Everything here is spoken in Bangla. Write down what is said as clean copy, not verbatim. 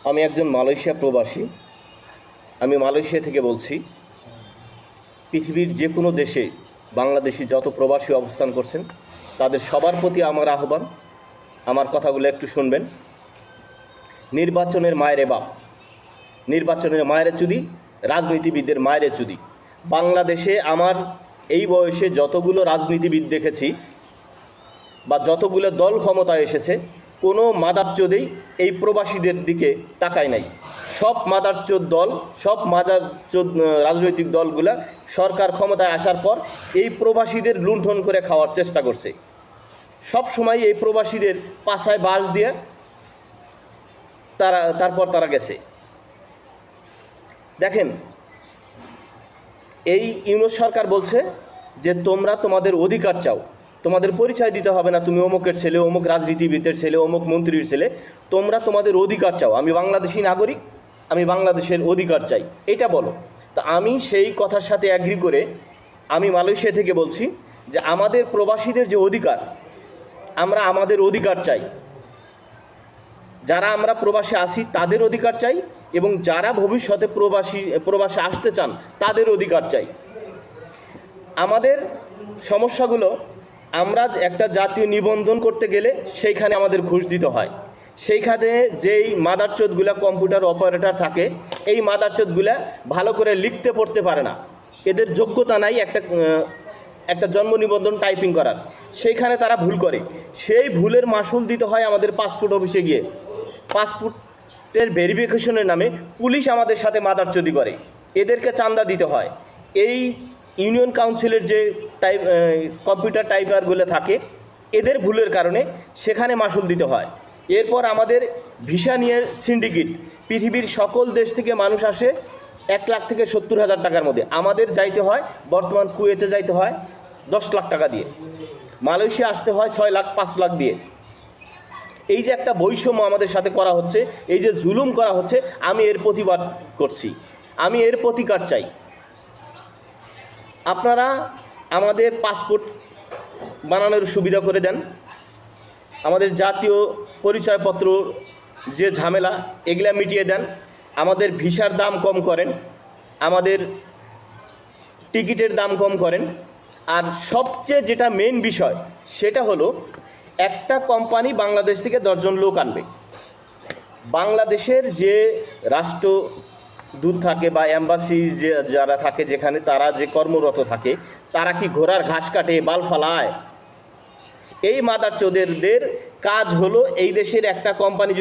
আমি একজন মালয়েশিয়া প্রবাসী। আমি মালয়েশিয়া থেকে বলছি। পৃথিবীর যে কোনো দেশে বাংলাদেশি যত প্রবাসী অবস্থান করছেন তাদের সবার প্রতি আমার আহ্বান, আমার কথাগুলো একটু শুনবেন। নির্বাচনের মায়েরে বাপ, নির্বাচনের মায়েরে চুদি, রাজনীতিবিদদের মায়েরে চুদি। বাংলাদেশে আমার এই বয়সে যতগুলো রাজনীতিবিদ দেখেছি বা যতগুলো দল ক্ষমতায় এসেছে, কোনো মাদারচোদেই এই প্রবাসীদের দিকে তাকায় নাই। সব মাদারচোদ দল, সব মাদারচোদ রাজনৈতিক দলগুলা সরকার ক্ষমতায় আসার পর এই প্রবাসীদের লুণ্ঠন করে খাওয়ার চেষ্টা করছে। সব সময় এই প্রবাসীদের পাছায় বাঁশ দিয়ে তারপর তারা গেছে। দেখেন, এই ইউনূস সরকার বলছে যে তোমরা তোমাদের অধিকার চাও, তোমাদের পরিচয় দিতে হবে না, তুমি অমুকের ছেলে, অমুক রাজনীতিবিদের ছেলে, অমুক মন্ত্রীর ছেলে, তোমরা তোমাদের অধিকার চাও। আমি বাংলাদেশি নাগরিক, আমি বাংলাদেশের অধিকার চাই, এটা বলো। তা আমি সেই কথার সাথে অ্যাগ্রি করে আমি মালয়েশিয়া থেকে বলছি যে আমাদের প্রবাসীদের যে অধিকার, আমরা আমাদের অধিকার চাই। যারা আমরা প্রবাসে আসি তাদের অধিকার চাই, এবং যারা ভবিষ্যতে প্রবাসে আসতে চান তাদের অধিকার চাই। আমাদের সমস্যাগুলো, আমরা একটা জাতীয় নিবন্ধন করতে গেলে সেইখানে আমাদের ঘুষ দিতে হয়। সেইখানে যেই মাদারচোদগুলা কম্পিউটার অপারেটর থাকে, এই মাদারচোদগুলা ভালো করে লিখতে পড়তে পারে না, এদের যোগ্যতা নাই একটা জন্ম নিবন্ধন টাইপিং করার। সেইখানে তারা ভুল করে, সেই ভুলের মাসুল দিতে হয় আমাদের পাসপোর্ট অফিসে গিয়ে। পাসপোর্টের ভেরিফিকেশনের নামে পুলিশ আমাদের সাথে মাদারচোদি করে, এদেরকে চাঁদা দিতে হয়। এই ইউনিয়ন কাউন্সিলের যে কম্পিউটার টাইপারগুলো থাকে, এদের ভুলের কারণে সেখানে মাসুল দিতে হয়। এরপর আমাদের ভিসা নিয়ে সিন্ডিকেট, পৃথিবীর সকল দেশ থেকে মানুষ আসে 1 লাখ থেকে 70,000 টাকার মধ্যে। আমাদের যাইতে হয়, বর্তমান কুয়েতে যাইতে হয় 10 লাখ টাকা দিয়ে, মালয়েশিয়া আসতে হয় 6 লাখ 5 লাখ দিয়ে। এই যে একটা বৈষম্য আমাদের সাথে করা হচ্ছে, এই যে জুলুম করা হচ্ছে, আমি এর প্রতিবাদ করছি, আমি এর প্রতিকার চাই। আপনারা আমাদের পাসপোর্ট বানানোর সুবিধা করে দেন, আমাদের জাতীয় পরিচয়পত্র যে ঝামেলা, এগুলা মিটিয়ে দেন, আমাদের ভিসার দাম কম করেন, আমাদের টিকিটের দাম কম করেন। আর সবচেয়ে যেটা মেন বিষয়, সেটা হলো একটা কোম্পানি বাংলাদেশ থেকে 10 জন লোক আনবে। বাংলাদেশের যে রাষ্ট্রদূত থাকে বা অ্যাম্বাসি যে যারা থাকে, যেখানে তারা যে কর্মরত থাকে, তারা কি ঘোড়ার ঘাস কাটে, বাল ফালায়? এই মাদারচোদেরদের কাজ হলো এই দেশের একটা কোম্পানি